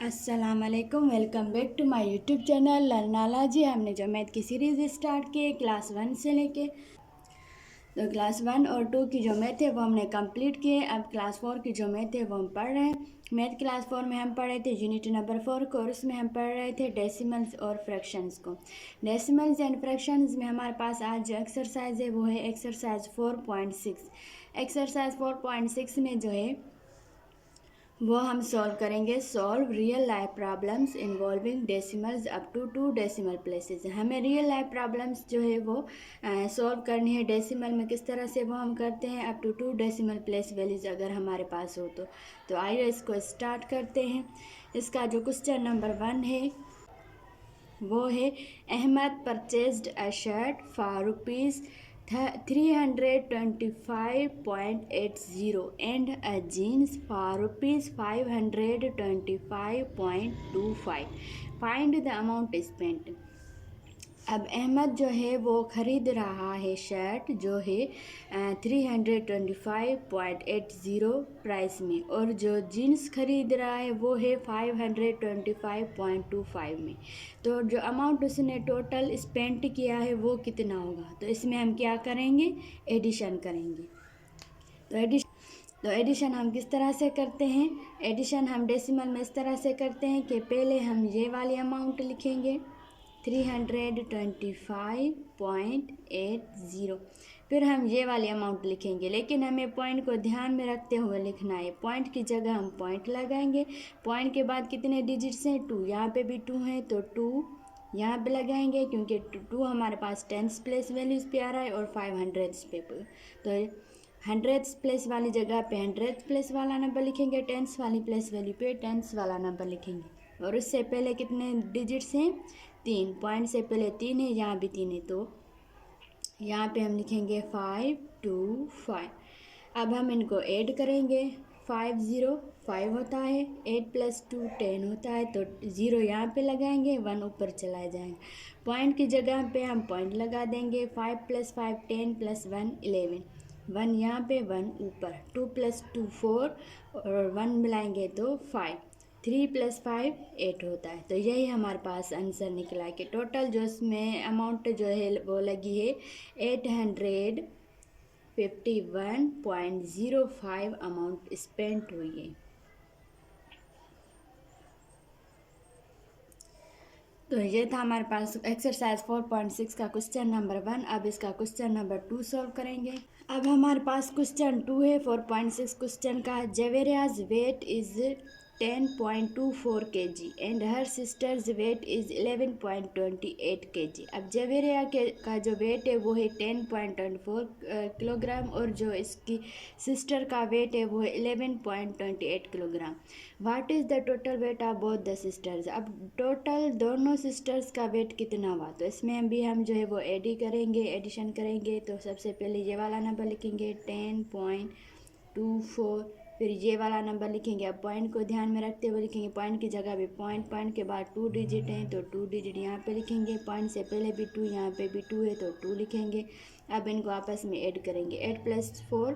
अस्सलामुअलैकुम, welcome back to my YouTube channel लर्नाला जी। हमने जो मैथ की सीरीज़ स्टार्ट की है क्लास 1 से लेके, तो क्लास 1 और 2 की जो मैथ है वो हमने कंप्लीट की है। अब क्लास 4 की जो मैथ है वो हम पढ़ रहे हैं। मैथ क्लास 4 में हम पढ़ रहे थे यूनिट नंबर 4 को, और उसमें हम पढ़ रहे थे डेसिमल्स और फ्रैक्शंस को। डेसिमल्स एंड फ्रैक्शंस में हमारे पास आज जो एक्सरसाइज है वो है एक्सरसाइज 4.6। एक्सरसाइज 4.6 में जो है वो हम सॉल्व करेंगे। Solve real life problems involving decimals up to 2 decimal places. हमें रियल लाइफ प्रॉब्लम्स जो है वो सॉल्व करनी है। डेसिमल में किस तरह से वो हम करते हैं, up to 2 decimal place values अगर हमारे पास हो तो आइए इसको स्टार्ट करते हैं। इसका जो क्वेश्चन नंबर 1 है वो है Ahmad purchased a shirt for rupees 325.80 and a jeans for rupees 525.25. Find the amount spent. अब अहमद जो है वो ख़रीद रहा है शर्ट जो है 325.80 प्राइस में, और जो जीन्स खरीद रहा है वो है 525.25 में। तो जो अमाउंट उसने टोटल स्पेंड किया है वो कितना होगा, तो इसमें हम क्या करेंगे, एडिशन करेंगे। तो एडिशन हम किस तरह से करते हैं, एडिशन हम डेसिमल में इस तरह से करते हैं कि पहले हम ये वाली अमाउंट लिखेंगे 325.80, फिर हम ये वाली अमाउंट लिखेंगे, लेकिन हमें पॉइंट को ध्यान में रखते हुए लिखना है। पॉइंट की जगह हम पॉइंट लगाएंगे। पॉइंट के बाद कितने डिजिट्स हैं, 2, यहाँ पे भी 2 हैं तो 2 यहाँ पे लगाएंगे, क्योंकि 2 हमारे पास टेंस प्लेस वैल्यूज़ पे आ रहा है और 500 पे। तो 100 प्लेस वाली जगह पे 100 प्लेस वाला नंबर लिखेंगे, टेंस वाली प्लेस वैल्यू पे टेंस वाला नंबर लिखेंगे। और उससे पहले कितने डिजिट्स हैं, 3, पॉइंट से पहले 3 है, यहाँ भी 3 है, तो यहाँ पे हम लिखेंगे 525। अब हम इनको ऐड करेंगे। 505 होता है, 8 + 2 10 होता है, तो 0 यहाँ पे लगाएंगे, 1 ऊपर चला जाएगा। पॉइंट की जगह पे हम पॉइंट लगा देंगे। 5 + 5 10 + 1 11, 1 यहाँ पे 1 ऊपर, 2 + 2 4 और 1 मिलाएंगे तो 5, 3 + 5 8 होता है। तो यही हमारे पास आंसर निकला है कि टोटल जो इसमें अमाउंट जो है वो लगी है 851.05 अमाउंट स्पेंट हुई है। तो ये था हमारे पास एक्सरसाइज 4.6 का क्वेश्चन नंबर 1। अब इसका क्वेश्चन नंबर 2 सॉल्व करेंगे। अब हमारे पास क्वेश्चन 2 है 4.6 क्वेश्चन का। Javeria's weight is 10.24 kg and her sister's weight is 11.28 kg। अब जवेरिया का जो वेट है वो है 10.24 किलोग्राम, और जो इसकी सिस्टर का वेट है वो है 11.28 kilogram. What is the total weight of both the sisters. अब टोटल दोनों सिस्टर्स का वेट कितना हुआ, तो इसमें हम जो है वो एडिशन करेंगे। तो सबसे पहले ये वाला नंबर लिखेंगे 10.24, फिर ये वाला नंबर लिखेंगे। अब पॉइंट को ध्यान में रखते हुए लिखेंगे, पॉइंट की जगह भी पॉइंट, पॉइंट के बाद 2 डिजिट हैं तो 2 डिजिट यहाँ पे लिखेंगे। पॉइंट से पहले भी 2, यहाँ पे भी 2 है तो 2 लिखेंगे। अब इनको आपस में ऐड करेंगे। 8 + 4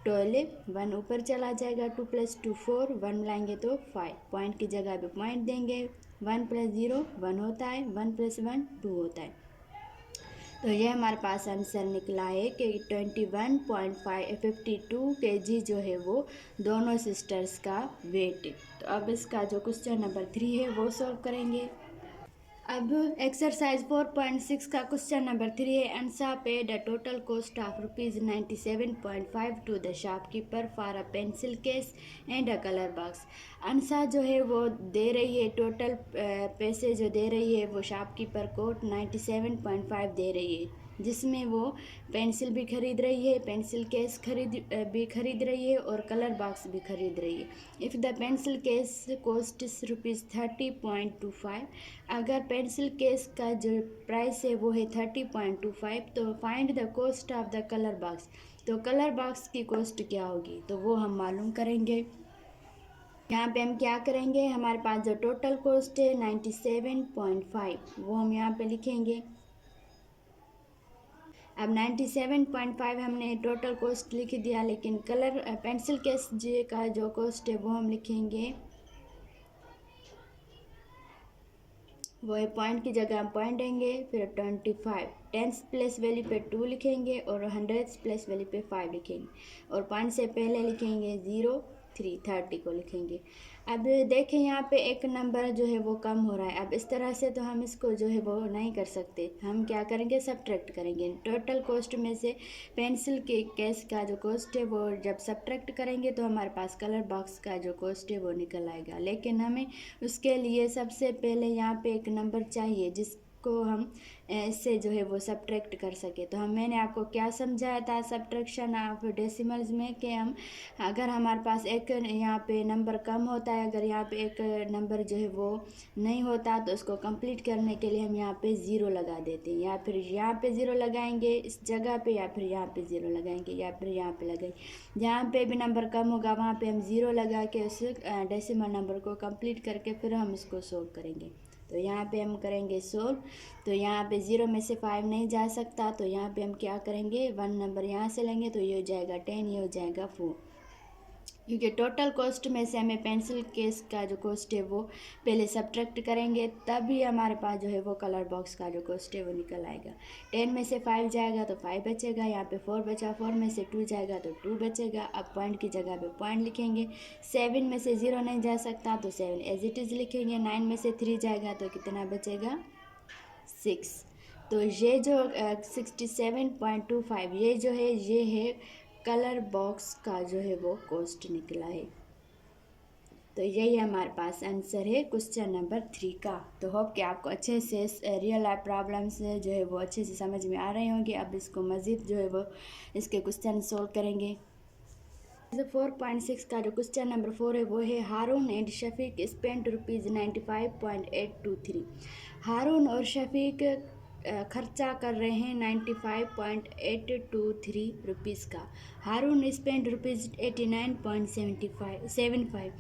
12, 1 ऊपर चला जाएगा, 2 + 2 4, 1 मिलाएंगे तो 5, पॉइंट की जगह पे पॉइंट देंगे। 1 + 0 1 होता है, 1 + 1 2 होता है। तो ये हमारे पास आंसर निकला है कि 21.52 kg जो है वो दोनों सिस्टर्स का वेट है। तो अब इसका जो क्वेश्चन नंबर 3 है वो सॉल्व करेंगे। अब एक्सरसाइज 4.6 का क्वेश्चन नंबर 3 है। Ansa paid a total cost of ₹97.5 to the shopkeeper for a pencil case and a colour box. Ansa जो है वो दे रही है, टोटल पैसे जो दे रही है वो शॉपकीपर को 97.5 दे रही है, जिसमें वो पेंसिल भी खरीद रही है, पेंसिल केस भी खरीद रही है और कलर बॉक्स भी खरीद रही है। If the pencil case costs ₹30.25, अगर पेंसिल केस का जो प्राइस है वो है 30.25, तो find the cost of the colour box. तो कलर बॉक्स की कॉस्ट क्या होगी, तो वो हम मालूम करेंगे। यहाँ पे हम क्या करेंगे, हमारे पास जो टोटल कॉस्ट है 97.5 वो हम यहाँ पे लिखेंगे। अब 97.5 हमने टोटल कॉस्ट लिख दिया, लेकिन कलर पेंसिल केस का जो कॉस्ट है वो हम लिखेंगे वो है पॉइंट की जगह हम पॉइंट देंगे, फिर 25 टेंस प्लेस वैल्यू पे 2 लिखेंगे और हंड्रेड्स प्लेस वैल्यू पे 5 लिखेंगे और पॉइंट से पहले लिखेंगे 0 3 30 को लिखेंगे। अब देखें यहाँ पे एक नंबर जो है वो कम हो रहा है। अब इस तरह से तो हम इसको जो है वो नहीं कर सकते, हम क्या करेंगे, सब्ट्रैक्ट करेंगे। टोटल कॉस्ट में से पेंसिल के केस का जो कॉस्ट है वो जब सब्ट्रैक्ट करेंगे तो हमारे पास कलर बॉक्स का जो कॉस्ट है वो निकल आएगा। लेकिन हमें उसके लिए सबसे पहले यहाँ पे एक नंबर चाहिए जिसको हम इससे जो है वो सब्ट्रैक्ट कर सके। तो मैंने आपको क्या समझाया था सब्ट्रैक्शन ऑफ डेसिमल्स में, कि हम अगर हमारे पास एक यहाँ पे नंबर कम होता है, अगर यहाँ पे एक नंबर जो है वो नहीं होता तो उसको कंप्लीट करने के लिए हम यहाँ पे ज़ीरो लगा देते हैं, या फिर यहाँ पे ज़ीरो लगाएंगे इस जगह पे, या फिर यहाँ पे ज़ीरो लगाएंगे, या फिर यहाँ पे लगाएंगे। जहाँ पे भी नंबर कम होगा वहाँ पे हम ज़ीरो लगा के उस डेसिमल नंबर को कंप्लीट करके फिर हम इसको सोल्व करेंगे। तो यहाँ पे हम करेंगे सोल्व। तो यहाँ पे 0 में से 5 नहीं जा सकता, तो यहाँ पे हम क्या करेंगे, 1 नंबर यहाँ से लेंगे तो ये हो जाएगा 10, ये हो जाएगा 4, क्योंकि टोटल कॉस्ट में से हमें पेंसिल केस का जो कॉस्ट है वो पहले सब्ट्रैक्ट करेंगे, तभी हमारे पास जो है वो कलर बॉक्स का जो कॉस्ट है वो निकल आएगा। 10 में से 5 जाएगा तो 5 बचेगा, यहाँ पे 4 बचा, 4 में से 2 जाएगा तो 2 बचेगा। अब पॉइंट की जगह पे पॉइंट लिखेंगे। 7 में से 0 नहीं जा सकता तो 7 एज इट इज़ लिखेंगे। 9 में से 3 जाएगा तो कितना बचेगा, 6। तो ये जो 67.25 ये जो है ये है कलर बॉक्स का जो है वो कॉस्ट निकला है। तो यही हमारे पास आंसर है क्वेश्चन नंबर 3 का। तो होप कि आपको अच्छे से रियल लाइफ प्रॉब्लम्स जो है वो अच्छे से समझ में आ रहे होंगे। अब इसको मज़ीद जो है वो इसके क्वेश्चन सोल्व करेंगे। 4.6 का जो क्वेश्चन नंबर 4 है वो है हारून एंड शफीक स्पेंड ₹95.823। हारून और शफीक खर्चा कर रहे हैं 95.823 रुपीज़ का। हारून स्पेंड ₹89.75।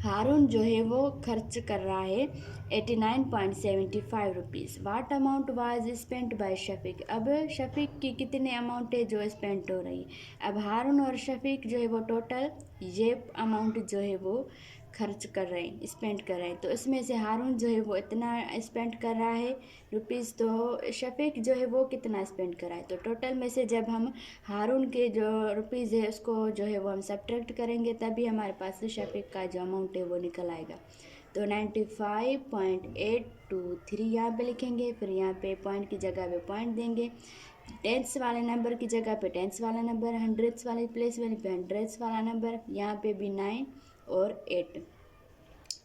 हारून जो है वो खर्च कर रहा है 89.75 rupees. What amount was spent by Shafiq. अब शफीक की कितने अमाउंट है जो स्पेंड हो रही है। अब हारून और शफीक जो है वो टोटल ये अमाउंट जो है वो खर्च कर रहे हैं, स्पेंड कर रहे हैं। तो इसमें से हारून जो है वो इतना स्पेंड कर रहा है रुपीज़, तो शफीक जो है वो कितना स्पेंड कर रहा है। तो टोटल में से जब हम हारून के जो रुपीज़ है उसको जो है वो हम सब्ट्रैक्ट करेंगे, तभी हमारे पास शफीक का जो अमाउंट है वो निकल आएगा। तो 95.823 यहाँ पे लिखेंगे, फिर यहाँ पे पॉइंट की जगह पे पॉइंट देंगे। टेंस वाले नंबर की जगह पे टेंस वाला नंबर, हंड्रेड्स वाले प्लेस वाले पे हंड्रेड्स वाला नंबर, यहाँ पे भी 9 और 8।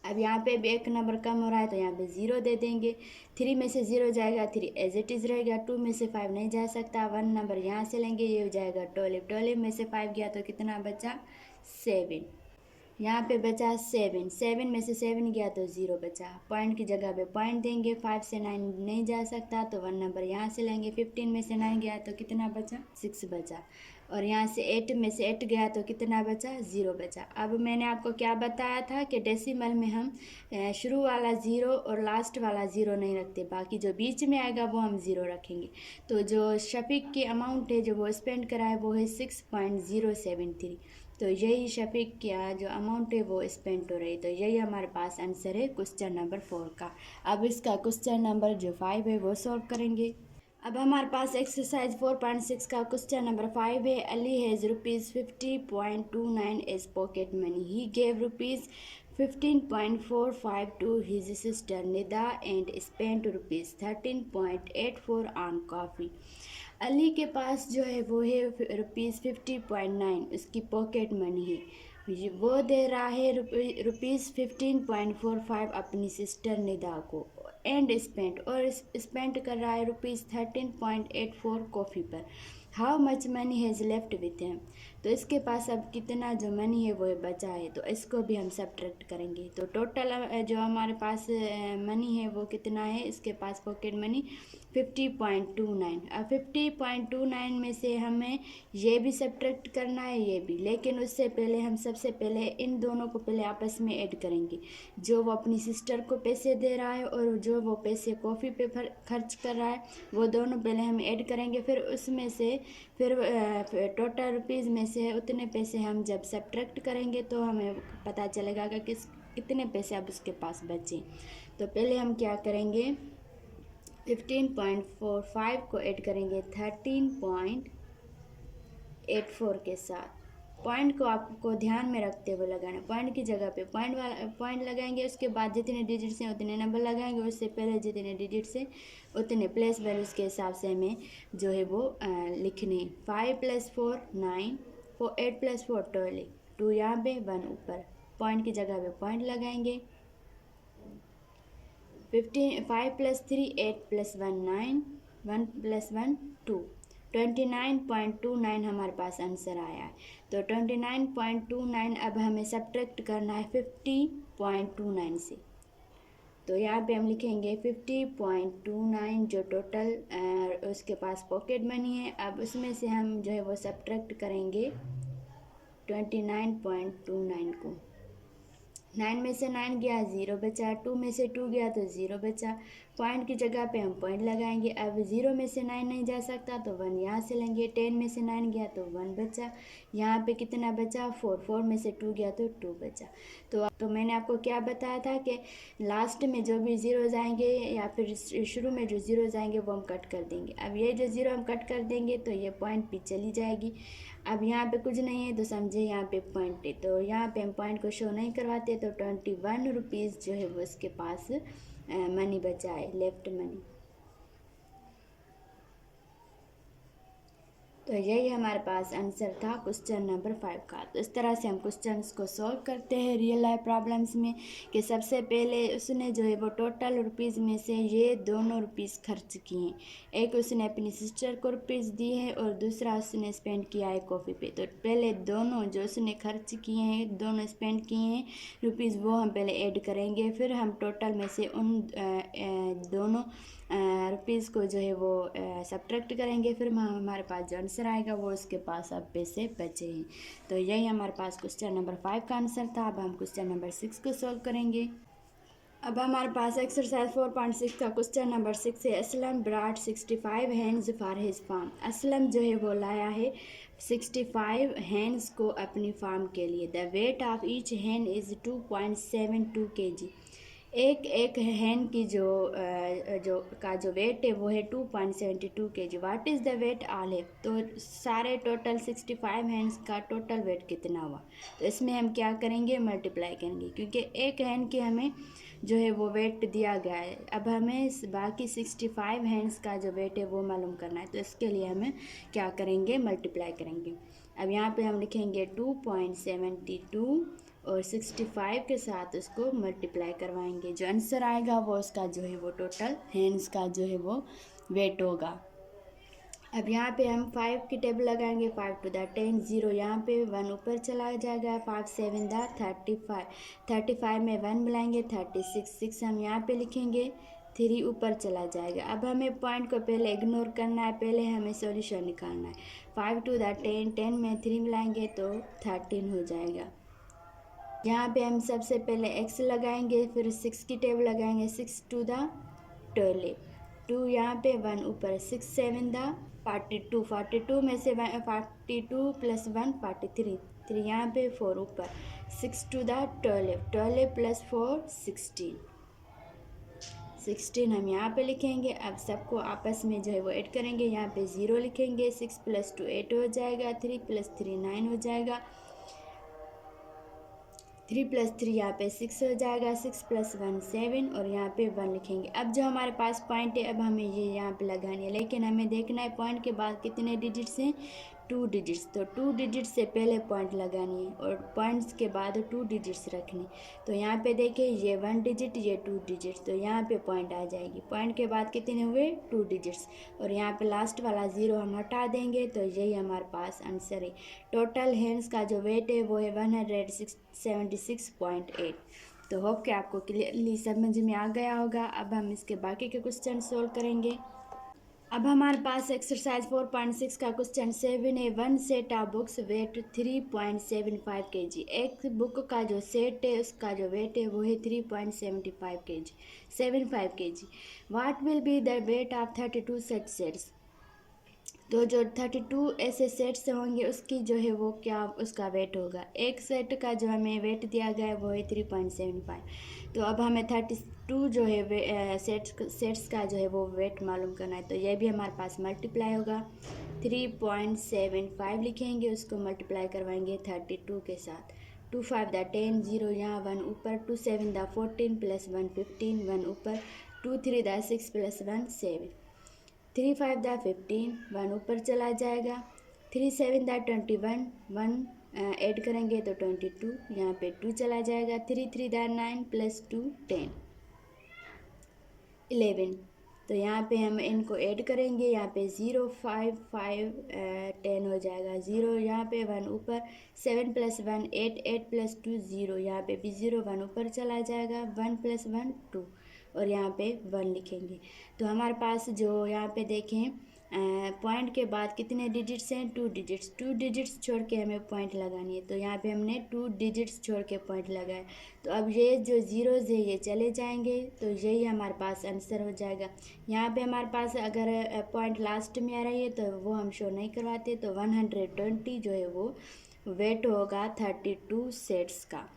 अब यहाँ पे भी एक नंबर कम हो रहा है तो यहाँ पे 0 दे देंगे। 3 में से 0 जाएगा, 3 एज इट इज़ रहेगा। 2 में से 5 नहीं जा सकता, 1 नंबर यहाँ से लेंगे, ये हो जाएगा 12। 12 में से 5 गया तो कितना बचा, 7। यहाँ पे बचा 7। 7 में से 7 गया तो 0 बचा। पॉइंट की जगह पे पॉइंट देंगे। 5 से 9 नहीं जा सकता तो 1 नंबर यहाँ से लेंगे। 15 में से 9 गया तो कितना बचा, 6 बचा। और यहाँ से 8 में से 8 गया तो कितना बचा, 0 बचा। अब मैंने आपको क्या बताया था कि डेसिमल में हम शुरू वाला 0 और लास्ट वाला 0 नहीं रखते, बाकी जो बीच में आएगा वो हम 0 रखेंगे। तो जो शफीक की अमाउंट है जो वो स्पेंड करा है वो है 6.073। तो यही शफीक का जो अमाउंट है वो स्पेंड हो रही। तो यही हमारे पास आंसर है क्वेश्चन नंबर 4 का। अब इसका क्वेश्चन नंबर जो 5 है वो सॉल्व करेंगे। अब हमारे पास एक्सरसाइज 4.6 का क्वेश्चन नंबर 5 है। Ali has ₹50.29 as pocket money. He gave ₹15.45 to his sister Nida and spent ₹13.84 on coffee। Ali के पास जो है वो है ₹50.9 उसकी पॉकेट मनी है। वो दे रहा है ₹15.45 अपनी सिस्टर निदा को, एंड स्पेंट और स्पेंड कर रहा है ₹13.84 कॉफ़ी पर। How much money has left with him. तो इसके पास अब कितना जो मनी है वो बचा है, तो इसको भी हम सब्ट्रैक्ट करेंगे। तो टोटल जो हमारे पास मनी है वो कितना है, इसके पास पॉकेट मनी 50.29। अब 50.29 में से हमें ये भी सब्ट्रैक्ट करना है ये भी, लेकिन उससे पहले हम सबसे पहले इन दोनों को पहले आपस में ऐड करेंगे। जो वो अपनी सिस्टर को पैसे दे रहा है और जो वो पैसे कॉफ़ी पे खर्च कर रहा है वो दोनों पहले हम ऐड करेंगे। फिर उसमें से फिर टोटल रुपीज़ में से उतने पैसे हम जब सब्ट्रैक्ट करेंगे तो हमें पता चलेगा कि कितने पैसे अब उसके पास बचे। तो पहले हम क्या करेंगे, 15.45 को ऐड करेंगे 13.84 के साथ। पॉइंट को आपको ध्यान में रखते हुए लगाना, पॉइंट की जगह पे पॉइंट लगाएंगे, उसके बाद जितने डिजिट्स हैं उतने नंबर लगाएंगे, उससे पहले जितने डिजिट्स हैं उतने प्लेस वैल्यूज़ के हिसाब से हमें जो है वो लिखने। 5 + 4 9, 8 + 4 12, 2 यहाँ पे 1 ऊपर, पॉइंट की जगह पे पॉइंट लगाएंगे। 5 + 3 8 + 1 9, 1 + 1 2, 29.29 हमारे पास आंसर आया है। तो 29.29 अब हमें सब्ट्रैक्ट करना है 50.29 से। तो यहाँ पे हम लिखेंगे 50.29 जो टोटल उसके पास पॉकेट मनी है। अब उसमें से हम जो है वो सब्ट्रैक्ट करेंगे 29.29 को। 9 में से 9 गया 0 बचा, 2 में से 2 गया तो 0 बचा, पॉइंट की जगह पे हम पॉइंट लगाएंगे। अब 0 में से 9 नहीं जा सकता तो 1 यहाँ से लेंगे, 10 में से 9 गया तो 1 बचा, यहाँ पे कितना बचा 4, 4 में से 2 गया तो 2 बचा। तो मैंने आपको क्या बताया था कि लास्ट में जो भी ज़ीरो जाएंगे या फिर शुरू में जो ज़ीरो जाएंगे वो हम कट कर देंगे। अब ये जो ज़ीरो हम कट कर देंगे तो ये पॉइंट पे चली जाएगी। अब यहाँ पे कुछ नहीं है तो समझे यहाँ पे पॉइंट है, तो यहाँ पे हम पॉइंट को शो नहीं करवाते। तो 21 रुपीज़ जो है वो इसके पास मनी बचा है, लेफ्ट मनी। तो यही हमारे पास आंसर था क्वेश्चन नंबर 5 का। तो इस तरह से हम क्वेश्चंस को सॉल्व करते हैं रियल लाइफ प्रॉब्लम्स में कि सबसे पहले उसने जो है वो टोटल रुपीज़ में से ये दोनों रुपीज़ खर्च किए हैं। एक उसने अपनी सिस्टर को रुपीज़ दिए हैं और दूसरा उसने स्पेंड किया है कॉफ़ी पे। तो पहले दोनों जो उसने खर्च किए हैं, दोनों स्पेंड किए हैं रुपीज़, वो हम पहले ऐड करेंगे। फिर हम टोटल में से उन दोनों रुपीज़ को जो है वो सब्ट्रैक्ट करेंगे। फिर हमारे पास जो आंसर आएगा वो उसके पास अब पैसे बचे हैं। तो यही हमारे पास क्वेश्चन नंबर 5 का आंसर था। अब हम क्वेश्चन नंबर 6 को सॉल्व करेंगे। अब हमारे पास एक्सरसाइज 4.6 का क्वेश्चन नंबर 6 है। Aslam brought 65 hands for his farm. Aslam जो है वो लाया है 65 हैंड्स को अपनी फार्म के लिए। The weight of each hand is 2.72 kg। एक हैंड की जो वेट है वो है 2.72 kg। What is the weight all है। तो सारे टोटल 65 हैंड्स का टोटल वेट कितना हुआ। तो इसमें हम क्या करेंगे, मल्टीप्लाई करेंगे, क्योंकि एक हैंड की हमें जो है वो वेट दिया गया है। अब हमें बाकी 65 हैंड्स का जो वेट है वो मालूम करना है। तो इसके लिए हमें क्या करेंगे, मल्टीप्लाई करेंगे। अब यहाँ पे हम लिखेंगे 2.72 और 65 के साथ उसको मल्टीप्लाई करवाएंगे। जो आंसर आएगा वो उसका जो है वो टोटल हैंड्स का जो है वो वेट होगा। अब यहाँ पे हम 5 की टेबल लगाएंगे। 5 to the 10, 0 यहाँ पे 1 ऊपर चला जाएगा। 5 7 दा 35, 35 में 1 मिलाएंगे 36, 6 हम यहाँ पे लिखेंगे, 3 ऊपर चला जाएगा। अब हमें पॉइंट को पहले इग्नोर करना है, पहले हमें सॉल्यूशन निकालना है। 5 to the 10, 10 में 3 मिलाएंगे तो 13 हो जाएगा। यहाँ पे हम सबसे पहले x लगाएंगे, फिर 6 की टेबल लगाएंगे। 6 to the 12, 2 यहाँ पे 1 ऊपर, 6 7 दा 42, 42 में से 42 + 1 43, 3 यहाँ पे 4 ऊपर, 6 to the 12, 12 + 4 16, 16 हम यहाँ पे लिखेंगे। अब सबको आपस में जो है वो ऐड करेंगे। यहाँ पे 0 लिखेंगे। 6 + 2 8 हो जाएगा, 3 + 3 9 हो जाएगा, 3 + 3 यहाँ पे 6 हो जाएगा, 6 + 1 7 और यहाँ पे 1 लिखेंगे। अब जो हमारे पास पॉइंट है अब हमें ये यहाँ पे लगानी है, लेकिन हमें देखना है पॉइंट के बाद कितने डिजिट्स हैं, 2 डिजिट्स। तो 2 डिजिट्स से पहले पॉइंट लगानी है और पॉइंट्स के बाद 2 डिजिट्स रखनी। तो यहाँ पे देखिए ये 1 डिजिट, ये 2 डिजिट्स, तो यहाँ पे पॉइंट आ जाएगी। पॉइंट के बाद कितने हुए, 2 डिजिट्स, और यहाँ पे लास्ट वाला 0 हम हटा देंगे। तो यही हमारे पास आंसर है। टोटल हैंड्स का जो वेट है वो है 176.8। तो होप कि आपको क्लियरली समझ में आ गया होगा। अब हम इसके बाकी के क्वेश्चन सोल्व करेंगे। अब हमारे पास एक्सरसाइज 4.6 का क्वेश्चन 7 है। 1 set of books weight 3.75 kg। एक बुक का जो सेट है उसका जो वेट है वो है 3.75 kg, 75 kg। What will be the weight of 32 such sets. तो जो 32 ऐसे सेट्स होंगे उसकी जो है वो क्या उसका वेट होगा। एक सेट का जो हमें वेट दिया गया है वो है 3.75। तो अब हमें 32 जो है सेट्स का जो है वो वेट मालूम करना है। तो ये भी हमारे पास मल्टीप्लाई होगा, 3.75 लिखेंगे, उसको मल्टीप्लाई करवाएंगे 32 के साथ। 2 5 दा 10, 0 यहाँ 1 ऊपर, 2 7 दा 14 प्लस 1 15, 1 ऊपर, 2 3 दा 6 प्लस 1 7, 3 5 दा 15, 1 ऊपर चला जाएगा, 3 7 दा 21, 1 ऐड करेंगे तो 22, यहाँ पे 2 चला जाएगा, 3 3 दा 9 प्लस 2 10 11। तो यहाँ पे हम इनको ऐड करेंगे, यहाँ पे 0 5 5 10 हो जाएगा, 0 यहाँ पे 1 ऊपर, 7 प्लस 1 8, 8 प्लस 2 0, यहाँ पे भी 0 1 ऊपर चला जाएगा, 1 प्लस 1 2 और यहाँ पे 1 लिखेंगे। तो हमारे पास जो यहाँ पे देखें पॉइंट के बाद कितने डिजिट्स हैं, 2 डिजिट्स छोड़ के हमें पॉइंट लगानी है। तो यहाँ पे हमने 2 डिजिट्स छोड़ के पॉइंट लगाए। तो अब ये जो ज़ीरोज़ है ये चले जाएंगे, तो यही हमारे पास आंसर हो जाएगा। यहाँ पे हमारे पास अगर पॉइंट लास्ट में आ रही है तो वो हम शो नहीं करवाते। तो 120 जो है वो वेट होगा 32 सेट्स का।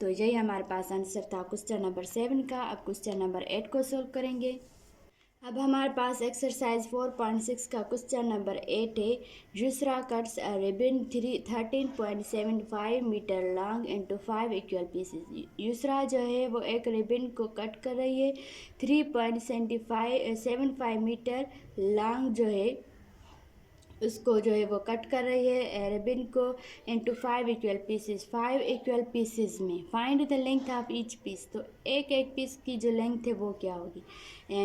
तो यही हमारे पास आंसर था क्वेश्चन नंबर 7 का। अब क्वेश्चन नंबर 8 को सॉल्व करेंगे। अब हमारे पास एक्सरसाइज 4.6 का क्वेश्चन नंबर 8 है। Yusra cuts a ribbon 13.75 metre long into 5 equal pieces. Yusra जो है वो एक रिबन को कट कर रही है, 3.75 मीटर लॉन्ग जो है उसको जो है वो कट कर रही है रिबन को into 5 equal pieces. 5 equal pieces में find the length of each piece. तो एक एक पीस की जो लेंथ है वो क्या होगी।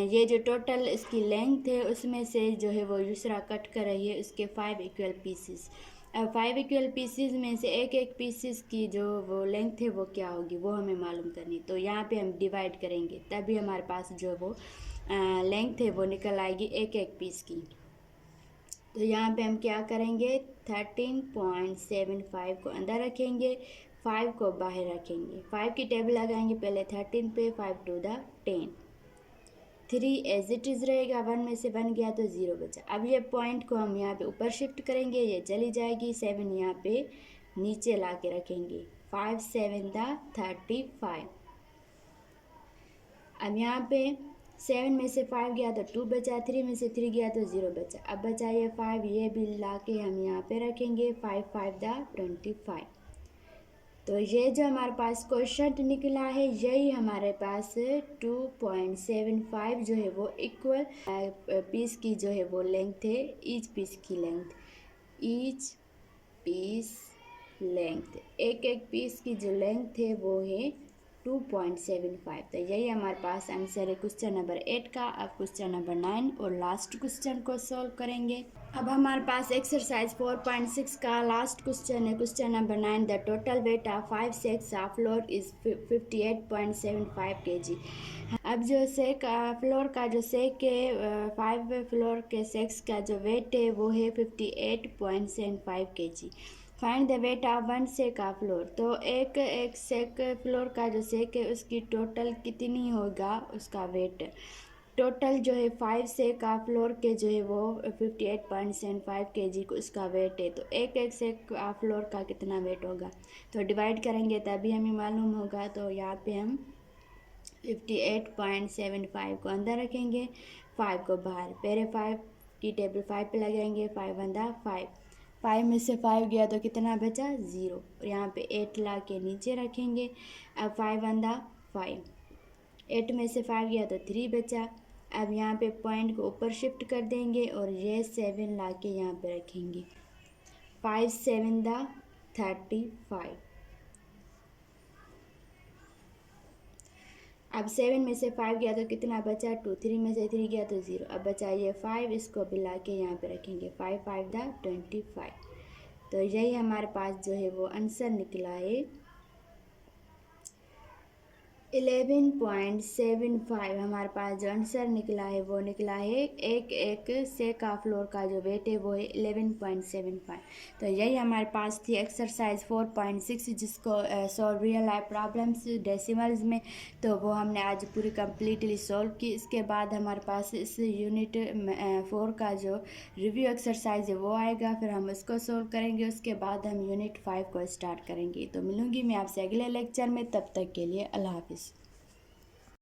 ये जो टोटल इसकी लेंथ है उसमें से जो है वो दूसरा कट कर रही है उसके 5 इक्वल पीसेस। अब 5 इक्वल पीसेस में से एक एक पीसेस की जो वो लेंथ है वो क्या होगी वो हमें मालूम करनी। तो यहाँ पे हम डिवाइड करेंगे तभी हमारे पास जो वो लेंथ है वो निकल आएगी एक एक पीस की। तो यहाँ पे हम क्या करेंगे, 13.75 को अंदर रखेंगे, 5 को बाहर रखेंगे। 5 की टेबल लगाएंगे पहले 13 पे, 5 to the 10, 3 as it is रहेगा, 1 में से 1 गया तो 0 बचा। अब ये पॉइंट को हम यहाँ पे ऊपर शिफ्ट करेंगे, ये चली जाएगी, 7 यहाँ पे नीचे ला के रखेंगे, 5 7 द 35। अब यहाँ पे 7 में से 5 गया तो 2 बचा, 3 में से 3 गया तो 0 बचा। अब बचा ये 5, ये भी ला के हम यहाँ पे रखेंगे, 5 5 द 25। तो ये जो हमारे पास क्वेश्चन निकला है यही हमारे पास 2.75 जो है वो इक्वल पीस की जो है वो लेंथ है, ईच पीस की लेंथ, ईच पीस लेंथ, एक एक पीस की जो लेंथ है वो है 2.75। तो यही हमारे पास आंसर है क्वेश्चन नंबर 8 का। अब क्वेश्चन नंबर 9 और लास्ट क्वेश्चन को सॉल्व करेंगे। अब हमारे पास एक्सरसाइज 4.6 का लास्ट क्वेश्चन है, question number 9। The total weight of 5 sacks of floor is 58.75 kg। अब जो सेक फ्लोर का जो सेक है 5 फ्लोर के सेक्स का जो वेट है वो है 58.75 kg। Find the weight of 1 sake of floor. तो एक सेक फ्लोर का जो सेक है उसकी टोटल कितनी होगा उसका वेट। टोटल जो है 5 सेक ऑफ फ्लोर के जो है वो 58.75 kg को उसका वेट है। तो एक एक सेक ऑफ फ्लोर का कितना वेट होगा, तो डिवाइड करेंगे तभी हमें मालूम होगा। तो यहाँ पे हम 58.75 को अंदर रखेंगे, 5 को बाहर, पहले 5 की टेबल 5 पे लगाएंगे, 5 1 5, 5 में से 5 गया तो कितना बचा 0, और यहाँ पे 8 ला के नीचे रखेंगे। अब 5 1 5, 8 में से 5 गया तो 3 बचा। अब यहाँ पे पॉइंट को ऊपर शिफ्ट कर देंगे और ये 7 ला के यहाँ पे रखेंगे, 5 7 35। अब 7 में से 5 गया तो कितना बचा 2, 3 में से 3 गया तो 0, अब बचा ये 5, इसको भी ला के यहाँ पे रखेंगे, 5 5 25। तो यही हमारे पास जो है वो आंसर निकला है 11.75 हमारे पास जो आंसर निकला है वो निकला है। एक एक से का फ्लोर का जो वेट है वो है 11.75। तो यही हमारे पास थी एक्सरसाइज 4.6 जिसको solve real life problems decimals में। तो वो हमने आज पूरी कम्प्लीटली सॉल्व की। इसके बाद हमारे पास इस यूनिट 4 का जो रिव्यू एक्सरसाइज है वो आएगा, फिर हम उसको सॉल्व करेंगे। उसके बाद हम यूनिट 5 को स्टार्ट करेंगे। तो मिलूंगी मैं आपसे अगले लेक्चर में, तब तक के लिए अल्लाह हाफिज़।